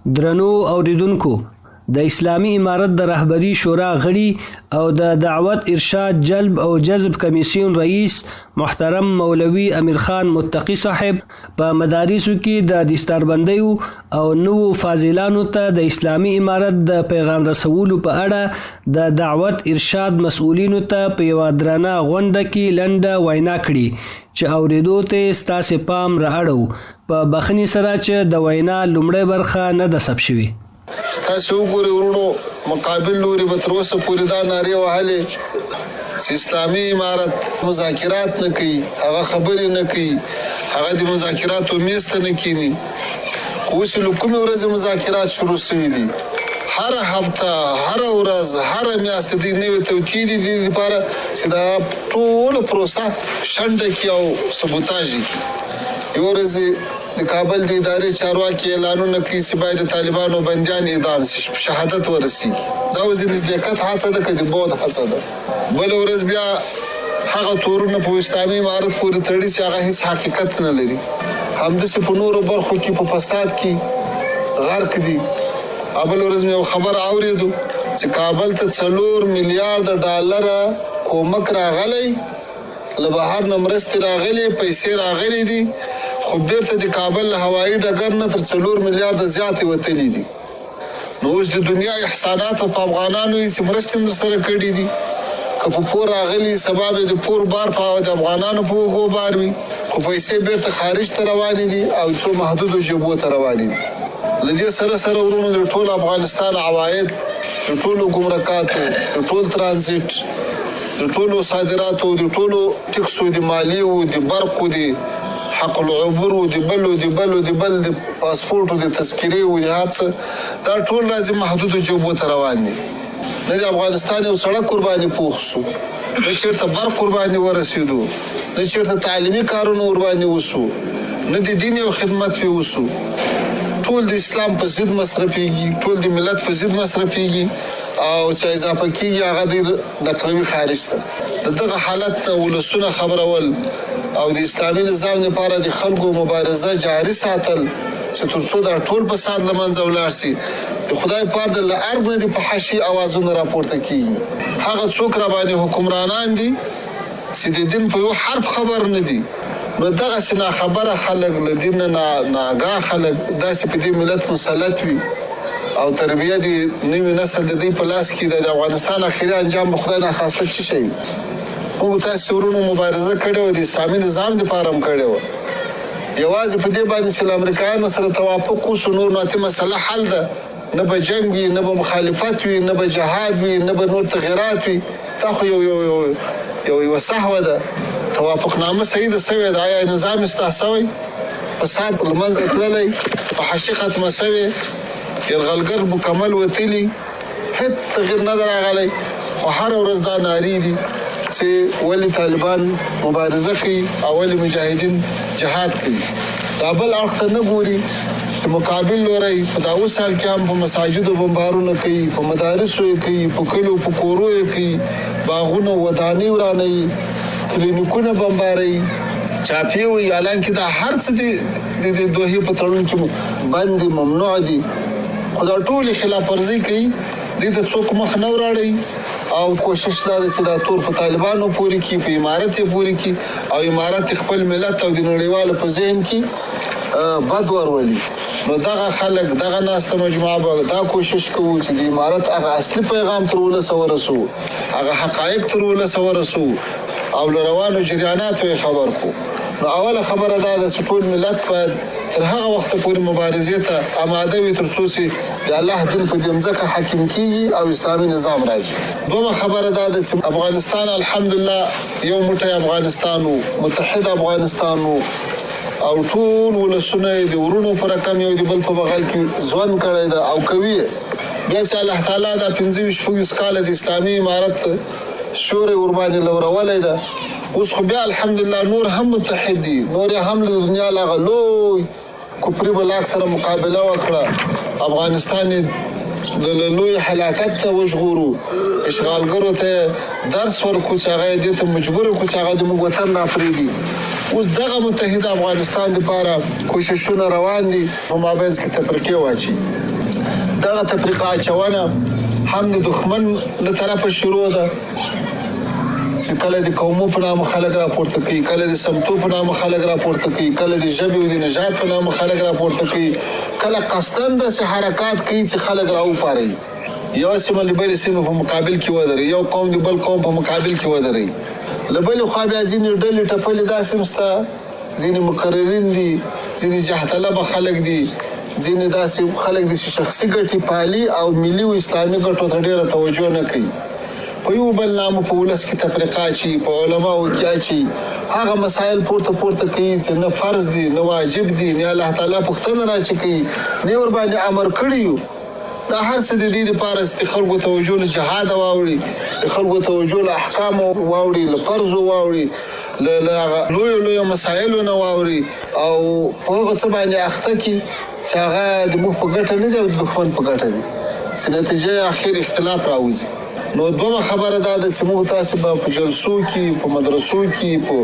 درنو اوریدونکو، د اسلامی امارت د رهبری شورا غړي او د دعوت ارشاد جلب او جذب کمیسیون رئیس محترم مولوی امیر خان متقی صاحب په مدارسو کې د دستاربندیو او نوو فاضلانو ته د اسلامی امارت د پیغام رسولو په اړه د دعوت ارشاد مسؤلینو ته په یوه درنه غونډه کې لنډه وینا کړې چې اوریدو ته ستاسې پام رااړو. په بخښنې سره چې د وینا لومړۍ برخه نه ده ثبت شوې. تاسو وګورئ ورونو، مقابل لوري به تر اوسه پورې دا نارې وهلې چې اسلامي امارت مذاکرات نه کوي، هغه خبرې نه کوي، هغه د مذاکراتو میز ته نه کینی. خو اوس له کومې ورځې مذاکرات شروع شوي دي، هره هفته، هره ورځ، هره میاشت دې نوې توکید دي لپاره چې دا ټوله پروسه شنډه کړي او سبوتاژ کړي. یوه ورځ د کابل د ادارې چارواکي اعلانونه کوي چې باید د طالبانو بندیان اعدام شي، شهادت ورسیږي. دا اوس د نزدېکت هڅه ده که د بود هڅه ده؟ بله ورځ بیا هغه تورونه په اسلامي امارت پورې تړي چې هغه هیڅ حقیقت نه لري. همداسې په نورو برخو کې په فساد کې غرق دي. بله ورځ مې یو خبر اورېدو چې کابل ته 4 میلیارډ ډالره کومک راغلی، له بهر نه مرستې راغلي، پیسې راغلي دي، خو بیرته د کابل له هوایي ډګر نه تر 4 میلیارډه زیاتې وتلي دي. نو اوس د دنیا احسانات په افغانانو یې چې مرستې هم درسره کړي دي، که په پور راغلي سبا به د پور بار په د افغانانو په اوږو بار وي، خو پیسې بیرته خارج ته روانې دي او څو محدودو ژبو ته روانې دي. له دې سره سره ورونو د ټول افغانستان عواید، د ټولو ګمرکاتو، د ټول ترانزیت، د ټولو صادراتو، د ټولو ټکسو، د مالیو، د برقو، د حق العبور، د بل د پاسپورټو، د تذکرې او د هر څه، دا ټول راځي محدودو ژبو ته روان دي. نه د افغانستان یو سړک ورباندې پوخ شو، نه چېرته برق ورباندې ورسېدو، نه چېرته تعلیمي کارونه ورباندې وشو، نه د دین یو خدمت پرې وشو. ټول د اسلام په ضد مصرفېږي، ټول د ملت په ضد مصرفېږي، او چې اضافه کېږي هغه ډېر نقلوي خارج ته. د دغه حالت نه ولسونه خبرول او د اسلامي نظام لپاره د خلکو مبارزه جاري ساتل چې تر څو دا ټول فساد له منځه ولاړ شي. د خدای پاره د له ارګ نه د فحاشي اوازونه راپورته کېږي. هغه څوک راباندې حکمرانان دي چې د دین په یو حرف خبر نه دي. نو دغسې ناخبره خلک، له دین نه ناآګاه خلک داسې په دې ملت مسلط وي او تربیه د نوي نسل د دوی په لاس کې د افغانستان اخري انجام به خدای ناخواسته څه شی وي. موږ تاسې ورونو مبارزه کړې وه، د اسلامي نظام دپاره هم کړې وه. یوازې په دې باندې چې له امریکایانو سره توافق وشو، نور نو اتې مسله حل ده. نه به جنګ وي، نه به مخالفت وي، نه به جهاد وي، نه به نور تغیرات وي. دا خو یوه صحوه ده. توافقنامه صحیح ده سوې ده. آیا نظام اصلاح سوی؟ فساد له منځه تللی، فحاشي ختمه سوې، یرغلګر مکمل وتلي، هیڅ تغییر نه ده راغلی. خو هره ورځ دا نارې دي چې ولې طالبان مبارزه کوي او ولې مجاهدین جهاد کوي. دا بل اړخ ته نه ګوري چې مقابل لوری په دا اوس حال کې هم په مساجدو بمبارونه کوي، په مدارسو یې کوي، په کلیو په کورو یې کوي، باغونه ودانۍ ورانوي، کلینیکونه بمباروي، چاپې وي. حالانکې دا هر څه د دوحې په تړون کې بند دي، ممنوع دي، خو دا ټولې خلاف ورزي کوي. دې ته څوک مخ نه وراړئ او کوشش دا ده چې دا تور په طالبانو پورې کړي، په امارت یې پورې کړي او امارت خپل ملت او د نړیوالو په ذهن کې بد ورولي. نو دغه خلک، دغه ناسته مجموعه به دا کوشش کوو چې د امارت هغه اصلي پیغام تر ولسه ورسو، هغه حقایق تر ولسه ورسو او له روانو جریاناتو یې خبر کړو. نو اوله خبره دا ده چې ټول ملت باید تر هغه وخته پورې مبارزې ته اماده وي تر څو چې د الله دین په دې مځکه حاکم کېږي او اسلامي نظام راځي. دومره خبره دا ده چې افغانستان الحمدلله یو موټی افغانستان و، متحد افغانستان و، او ټول ولسونه یې د ورونو په رقم یو د بل په بغل کې ژوند کړی ده او کوي. بیا چې الله تعالی دا 25-26 کاله د اسلامي امارت سیوری ورباندې لورولی ده، اوس خو بیا الحمدلله نور هم متحد دي، نور هم له دنیا له هغه لوی کفري بلاک سره مقابله وکړه. افغانستان د لوی هلاکت ته وژغورو، اشغالګرو ته درس ورکړو چې هغه یې دې ته مجبور کړو چې هغه د موږ وطن راپرېږدي. اوس دغه متحد افغانستان لپاره کوششونه روان دي په مابینځ کې تفریقې واچي. دغه تفریقه اچونه هم د دښمن له طرفه شروع ده چې کله د قومو په نامه خلک راپورته کوي، کله د سمتو په نامه خلک راپورته کوي، کله د ژبې او د نژاد په نامه خلک راپورته کوي، کله قصدن داسې حرکات کوي چې خلک راوپاروي، یوه سیمه له بلې سیمې په مقابل کې ودروي، یو قوم د بل قوم په مقابل کې ودروي. له بلې خوا بیا ځینې ډلې ټپلې داسې هم شته، ځینې مقررین دي، ځینې جهطلبه خلک دي، ځینې داسې خلک دي چې شخصي ګټې پالي او ملي او اسلامي ګټو ته ډېره توجه نه کوي. په یو بل نامه په ولس کې تفریقه اچي، په علماو کې اچي، هغه مسایل پورته کوي چې نه فرض دي، نه واجب دي، نه الله تعالی پوښتنه راچې کوي، نه ورباندې امر کړي یو. دا هر څه د دې دپاره چې د خلکو توجه له جهاده واوړي، د خلکو توجه له احکامو واوړي، له فرضو واوړي، له هغه لویو مسایلو نه واوړي او په هغه څه باندې اخته کړي چې هغه د موږ په ګټه نه دي او د دښمن په ګټه دي، چې نتیجه اخر اختلاف راوځي. نو دومره خبره دا ده چې موږ تاسې به په جلسو کې، په مدرسو کې، په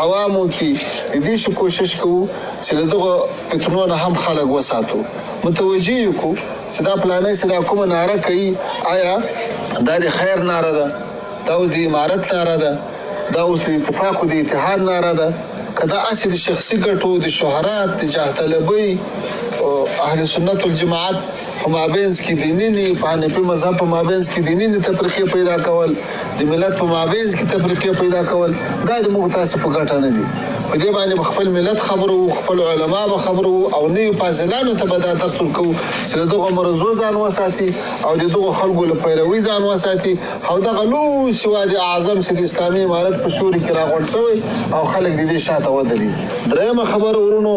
عوامو کې د دې شي کوشش کوو چې له دغه فتنو نه هم خلک وساتو، متوجه یې کړو چې دا پلانۍ چې دا کومه ناره کوي، آیا دا د خیر ناره ده، دا اوس د امارت ناره ده، دا اوس د اتفاق او د اتحاد ناره ده، که دا هسې د شخصي ګټو، د شهرت، د جهطلبۍ اهل سنت والجماعت په مابینځ کې دیني، په حنفي مذهب په مابینځ کې دیني تفریقې پیدا کول، د ملت په مابینځ کې تفریقې پیدا کول، دا د موږ تاسې په ګټه نه دي. په دې باندې به خپل ملت خبرو، خپل علما به خبرو او نویو فاضلانو ته به دا درس ورکوو چې له دغو مرضو ځان وساتي او د دغو خلکو له پیروي ځان وساتي او دغه لوی سواد اعظم چې د اسلامي امارت په سوري کې راغونډ شوی او خلک د دې شاته ودرېږي. درېیمه خبره ورونو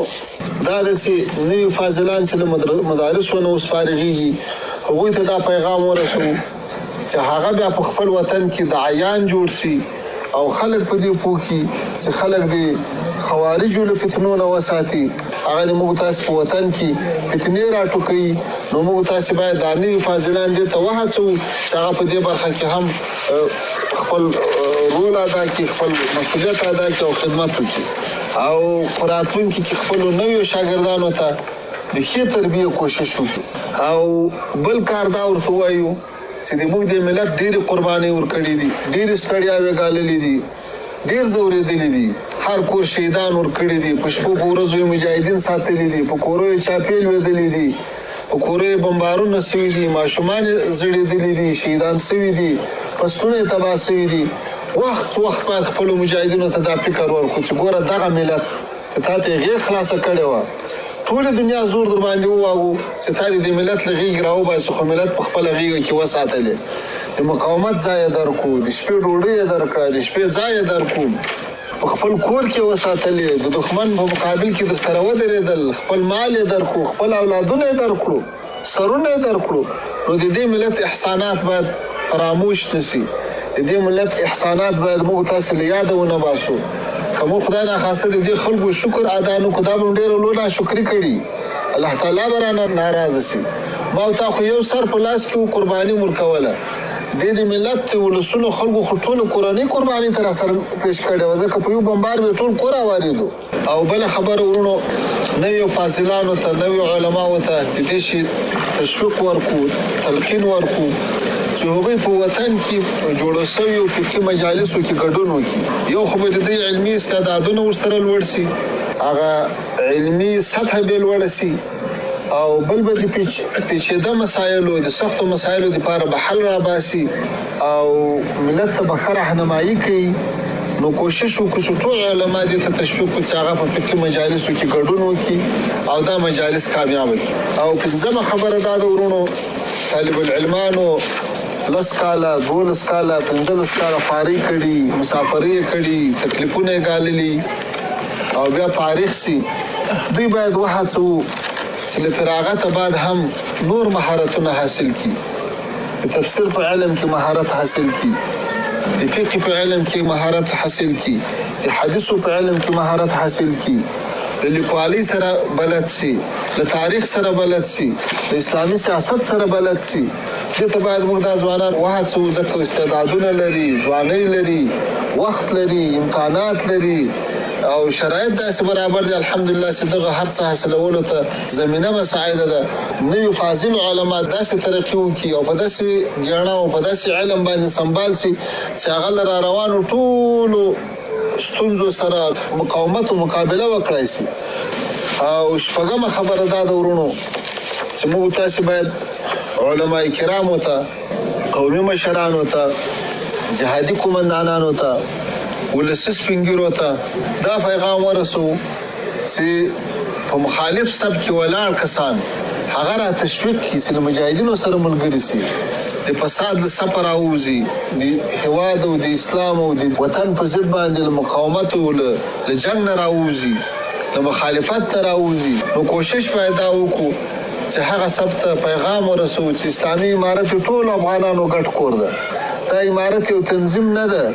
دا ده چې نوي فاضلان چې له مدارسو نه اوس فارغېږي، هغوی ته دا پیغام ورسوو چې هغه بیا په خپل وطن کې د عیان جوړ شي او خلک په دې پوه کړي چې خلک د خوارجو له فتنو نه وساتي. هغه د موږ تاسې په وطن کې فتنې راټوکوي، نو موږ تاسې باید دا نوي فاضلان دې ته وهڅوو چې هغه په دې برخه کې هم خپل رول ادا کړي، خپل مسؤلیت ادا کړي او خدمت وکړي او په راتلونکي کې خپلو نویو شاګردانو ته د ښې تربیې کوشش وکړي. او بل کار دا ورته ووایو چې د موږ د ملت ډېرې قربانۍ ورکړي دي، ډېرې ستړیاوې ګاللې دي، ډېر ځورېدلي دي، هر کور شهیدان ورکړي دي، په شپو په ورځو یې مجاهدین ساتلي دي، په کورو یې چاپې لوېدلي دي، په کورو یې بمبارونه سوي دي، ماشومان یې زړېدلي دي، شهیدان سوي دي، فصلونه یې تباه سوي دي. وخت باید خپلو مجاهدینو ته دا فکر ورکړو چې ګوره دغه ملت چې تا ته یې غېږ خلاصه کړې وه، ټولې دنیا زور در باندې وواهو چې تا دې د ملت له غېږې راوباسي، خو ملت په خپله غېږه کې وساتلې، د مقاومت ځای یې درکړو، د شپې ډوډۍ یې درکړه، د شپې ځای یې درکړو، په خپل کور کې وساتلې، د دښمن په مقابل کې در سره ودرېدل، خپل مال یې درکړو، خپل اولادونه یې درکړو، سرونه یې درکړو. نو د دې ملت احسانات باید فراموش نه سي، د دې ملت احسانات باید موږ تاسې له یاده ونه باسو. که موږ خدای ناخواسته د دې خلکو شکر ادا نه کړو، دا به ډېره لویه ناشکري کړي، الله تعالی به رانه ناراضه سي. ما او تا خو یو سر په لاس کې قرباني مو ورکوله، د ملت د ولسونو خلکو خو ټولو کورنۍ قرباني ته راسره پیش کړې وه، ځکه په یو بمبار به ټول کور اوارېدو. او بله خبره ورونو، نویو فاضلانو ته، نویو علماو ته د دې شي تشویق ورکړو، تلقین ورکړو چې هغوی په وطن کې جوړو سویو فقهي مجالسو کې ګډون وکړي. یو خو به د دوی علمي استعدادونه ورسره لوړ سي، هغه علمي سطحه به لوړه سي، او بل به د پیچیده مسایلو، د سختو مسایلو دپاره به حل راباسي او ملت ته به ښه رهنمایي کوي. نو کوشش وکړو چې ټول علما دې ته تشویق کړو چې هغه په فقهي مجالسو کې ګډون وکړي او دا مجالس کامیابه کړي. او پنځمه خبره دا ده ورونو، طالب العلمانو 10 کاله، 12 کاله، 15 کاله خوارۍ کړي، مسافرۍ یې کړي، تکلیفونه یې ګاللي او بیا فارغ سي. دوی باید وهڅوو چې له فراغته بعد هم نور مهارتونه حاصل کړي، د تفسیر په علم کې مهارت حاصل کړي، د فقه په علم کې مهارت حاصل کړي، د حدیثو په علم کې مهارت حاصل کړي، د لیکوالۍ سره بلد سي، له تاریخ سره بلد سي، د اسلامي سیاست سره بلد سي. دې ته باید موږ دا ځوانان وهڅوو، ځکه استعدادونه لري، ځوانۍ لري، وخت لري، امکانات لري، او شرایط داسې برابر دي الحمدلله چې دغه هر څه حاصلولو ته زمینه مساعده ده. نوي فاضل علما داسې ترقي وکړي او په داسې ګاڼه او په داسې علم باندې سنبال سي چې هغه له را روانو ټولو ستونزو سره مقاومت او مقابله وکړای شي. او شپږمه خبره دا ده ورونو چې موږ تاسې باید علماء کرامو ته، قومي مشرانو ته، جهادي قومندانانو ته، ولسي سپین ږیرو ته دا پیغام ورسو چې په مخالف سب کې ولاړ کسان هغه را تشویق کړي چې له مجاهدینو سره ملګري سي، د فساد له څپه راوځي، د هېواد او د اسلام او د وطن په ضد باندې له مقاومت او له جنګ نه راوځي، له مخالفت نه راوځي. نو کوشش باید دا وکړو چې هغه سب ته پیغام ورسو چې اسلامي امارت ټولو افغانانو ګډ کور ده. دا امارت یو تنظیم نه ده،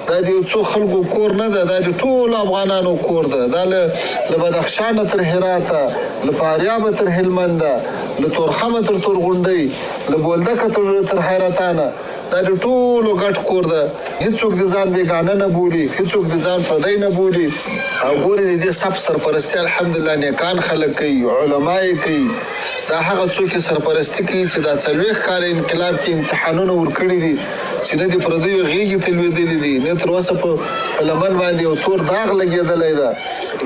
دا د یو څو خلکو کور نه ده، دا د ټولو افغانانو کور ده. دا له بدخشانه تر هراته، له فاریابه تر هلمنده، له تورخمه تر تورغونډۍ، له بولدکه تر حیرتانه، دا د ټولو ګډ کور ده. هیڅوک د ځان بېګانه نه بولي، هیڅوک د ځان پردی نه بولي. او ګورې د دې سب سرپرستي الحمدلله نیکان خلک کوي، علما یې کوي. دا هغه څوک چې سرپرستي کوي چې دا 40 کاله انقلاب کې امتحانونه ورکړي دي چې نه د پردیو غېږې ته لوېدلي دي، نه تر اوسه په لمن باندې یو تور داغ لګېدلی ده،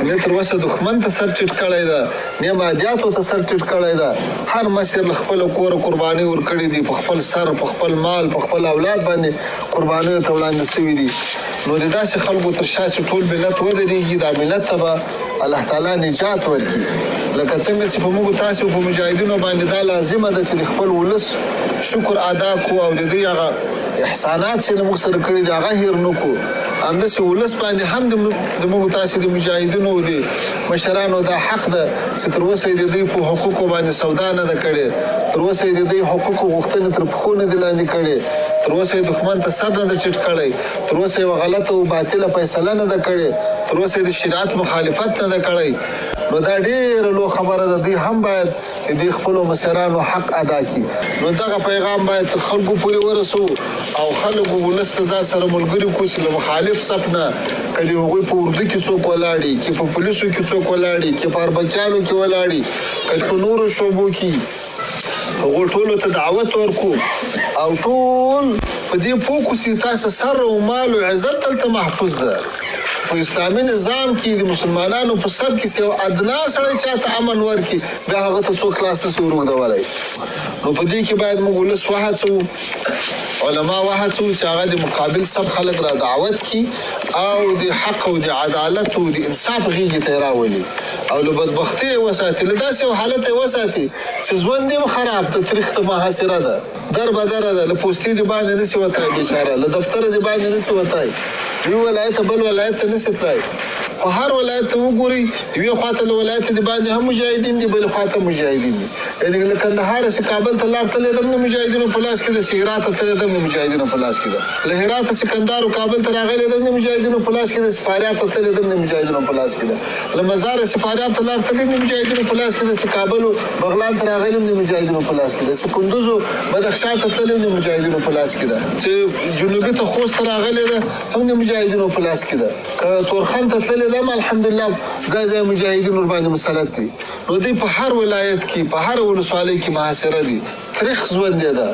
نه تر اوسه دښمن ته سر ټیټ کړی ده، نه مادیاتو ته سر ټیټ کړی ده. هر مشر له خپله کوره قربانۍ ورکړي دي، په خپل سر، په خپل مال، په خپل اولاد باندې قربانیو ته وړاندې شوي دي. نو د داسې خلکو تر شا چې ټول ملت ودرېږي، دا ملت ته به الله تعالی نجات ورکړي. لکه څنګه چې په موږ تاسو په مجاهدینو باندې دا لازمه ده چې د خپل ولس شکر ادا کړو او د دوی هغه احسانات چې موږ سره کړي دي هغه هېر نه کړو. همداسې ولس باندې هم د موږ تاسې د مجاهدینو د مشرانو دا حق ده چې تر اوسه یې د دوی په حقوقو باندې سودا نه ده کړې، تر اوسه یې د دوی حقوقو غوښتنې تر پښو نه دي لاندې کړې، تر اوسه یې دښمن ته سر نه ده ټیټ کړی، تر اوسه یې غلطه او باطله فیصله نه ده کړې، تر اوسه یې د شریعت مخالفت نه ده کړی. نو دا ډېره لویه خبره ده. دوی هم باید د دې خپلو مشرانو حق ادا کړي. نو دغه پیغام باید تر خلکو پورې ورسو او خلکو ولس ته ځان سره ملګري کړو چې له مخالف صف نه، که د هغوی په اردو کې څوک ولاړي، که په پولیسو کې څوک ولاړي، که په اربکیانو کې ولاړي، که په نورو شعبو کې، هغو ټولو ته دعوت ورکړو او ټول په دې پوه کړو چې تاسو سر او مال او عزت دلته محفوظ ده. په اسلامي نظام کې د مسلمانانو په سب کې یو ادنا سړی چاته امن ورکړي بیا هغه ته څوک لاس نشي ورږدولی. نو په دې کې باید موږ ولس وهڅوو، علما وهڅوو چې هغه د مقابل سب خلک را دعوت کړي او د حق او د عدالت او د انصاف غېږې ته یې راولي او له بدبختۍ یې وساتي، له داسې یو حالت یې وساتي چې ژوند یې خراب ده، تریخ ته محاصره ده، در بدره ده، له پوستې د باندې نشي وتلی بېچاره، له دفتره د باندې نشي وتلی، یو ولایت بل ولایت ته نشي تللی. خو هر ولایت ته وګورئ، یوې خواته له ولایت د باندې هم مجاهدین دي، بلې خواته مجاهدین دي. یعنې له کندهاره چې کابل ته لاړ تللی دم د مجاهدینو په لاس کې ده، چې هرات ته تللی دم د مجاهدینو په لاس کې ده، له هراته چې کندهار او کابل ته راغلی دم د مجاهدینو په لاس کې ده، چې فاریاب ته تللی دم د مجاهدینو په لاس کې ده، له مزاره چې فاریاب ته لاړ تللی د مجاهدینو په لاس کې ده، چې کابل او بغلان ته راغلی د مجاهدینو په لاس کې ده، چې کندوز او بدخشان ته تللی د مجاهدینو په لاس کې ده، چې جنوبي ته خوست ته راغلی ده هم د مجاهدینو په لاس کې ده، که تورخم ته تللی ده هم الحمدلله ځای ځای مجاهدین ورباندې مسلط دي. نو دوی په هر ولایت کې، په هر ولسوالۍ کې محاصره دي. تریخ ژوند یې ده،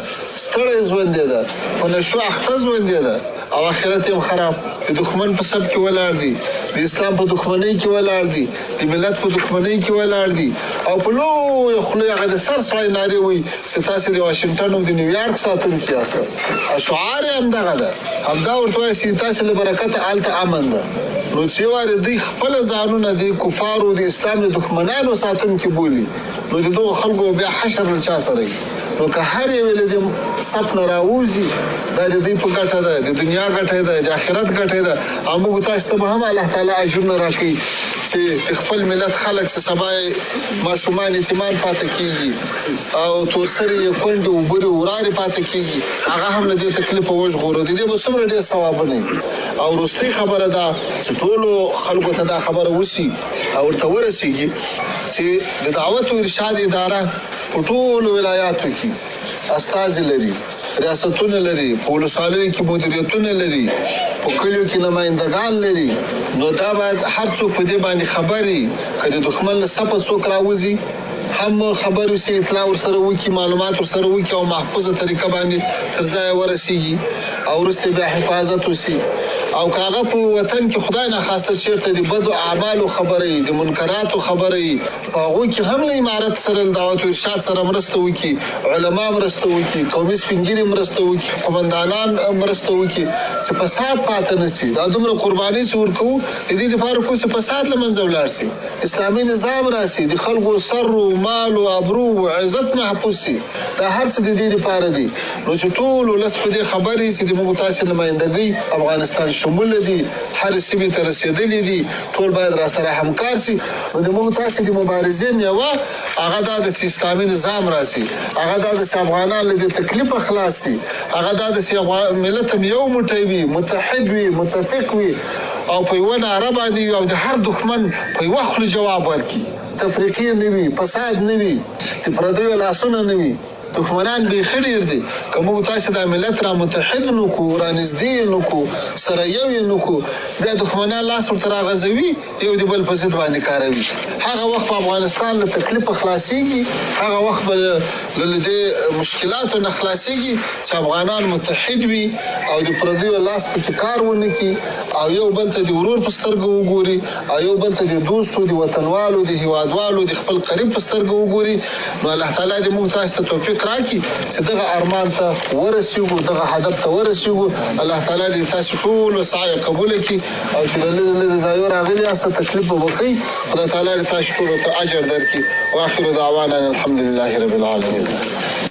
ستړی ژوند یې ده، په نشو اخته ژوند یې ده او آخرت یې خراب. د دښمن په سب کې ولاړ دي، د اسلام په دښمنۍ کې ولاړ دي، د ملت په دښمنۍ کې ولاړ دي او په لویه خولې هغه د سر سړی نارې وایي چې تاسې د واشنګټن او د نیویارک ساتونکي یاست. شعار یې همدغه ده، همدا ورته وایي چې تاسې له برکته هلته امن ده. نو چې وارې دوی خپله ځانونه د کفارو د اسلام د دښمنانو ساتونکي بولي، نو د دغو خلکو بیا حشر له چا سره وي. نو که هر یو له دې صف نه راوځي دا د دوی په ګټه ده، د دنیا ګټه ده، د آخرت ګټه ده او موږ تاسو ته به هم الله تعالی اجرونه راکوي چې خپل ملت خلک چې سبا یې ماشومان یتیمان پاتې کېږي او تورسرې یې کونډې اوبرې ورارې پاتې کېږي، هغه هم له دې تکلیفه وژغورو. د دې به څومره ډېر ثوابونه وي. او وروستۍ خبره ده چې ټولو خلکو ته دا خبره وشي او ورته ورسېږي چې د دعوت او ارشاد اداره په ټولو ولایاتو کې استازي لري، ریاستونه لري، په ولسوالیو کې مدیریتونه لري، په کلیو کې نمایندګان لري، نو دا باید هر څوک په دې باندې خبر وي که د دښمن له صفه څوک راوځي هم خبر وي چې اطلاع ورسره وکړي معلومات ورسره وکړي او محفوظه طریقه باندې تر ځایه ورسیږي او وروسته بیا حفاظت وسي او که هغه په وطن کې خدای ناخواسته چېرته د بدو اعمالو خبره وي د منکراتو خبره وي په هغوی کې هم له امارت سره له دعوت و ارشاد سره مرسته وکړي علما مرسته وکړي قومي سپین ږیري مرسته وکړي قومندانان مرسته وکړي چې فساد پاتې نه سي دا دومره قربانۍ چې ورکوو د دې لپاره خو چې فساد له منځه ولاړ سي اسلامي نظام راسي د خلکو سر و مال و ابرو و عزت محفوظ سي دا هر څه د دې لپاره دي نو چې ټول ولس په دې خبرې چې د موږ تاسې نمایندګۍ افغانستان شمول دي هر سیمې ته رسېدلي دي ټول باید را سره همکار سي نو د موږ تاسې د مبارزې میوه هغه دا د اسلامي نظام راسي هغه دا د افغانان له دې تکلیفه خلاص سي هغه دا د ملت هم یو موټی وي متحد وي متفق وي او په یوه ناره باندې وي او د هر دښمن په یوه خوله جواب ورکړي تفریقې نه وي فساد نه وي د پردیو لاسونه نه وي دښمنان بیخي ډېر دي که موږ تاسې دا ملت را متحد نه کړو را نږدې یې نه کړو سره یو یې نه کړو بیا دښمنان لاس ورته راغځوي یو د بل په ضد باندې کاروي هغه وخت په افغانستان له تکلیفه خلاصېږي هغه وخت به له دې مشکلاتو نه خلاصېږي چې افغانان متحد وي او د پردیو لاس پکې کار ونه کړي او یو بل ته د ورور په سترګه وګوري او یو بل ته د دوستو د وطنوالو د هیوادوالو د خپل قریب په سترګه وګوري نو الله تعالی دې موږ تاسو ته توفیق راکړي چې دغه ارمان ته ورسېږو دغه هدف ته ورسېږو الله تعالی دې تاسو ټول سعی قبول کړي او چې له لرې ځایو راغلي یاست تکلیف به وکړئ خدای تعالی دې تاسو ټولو ته اجر درکړي واخر دعوانا الحمد لله رب العالمین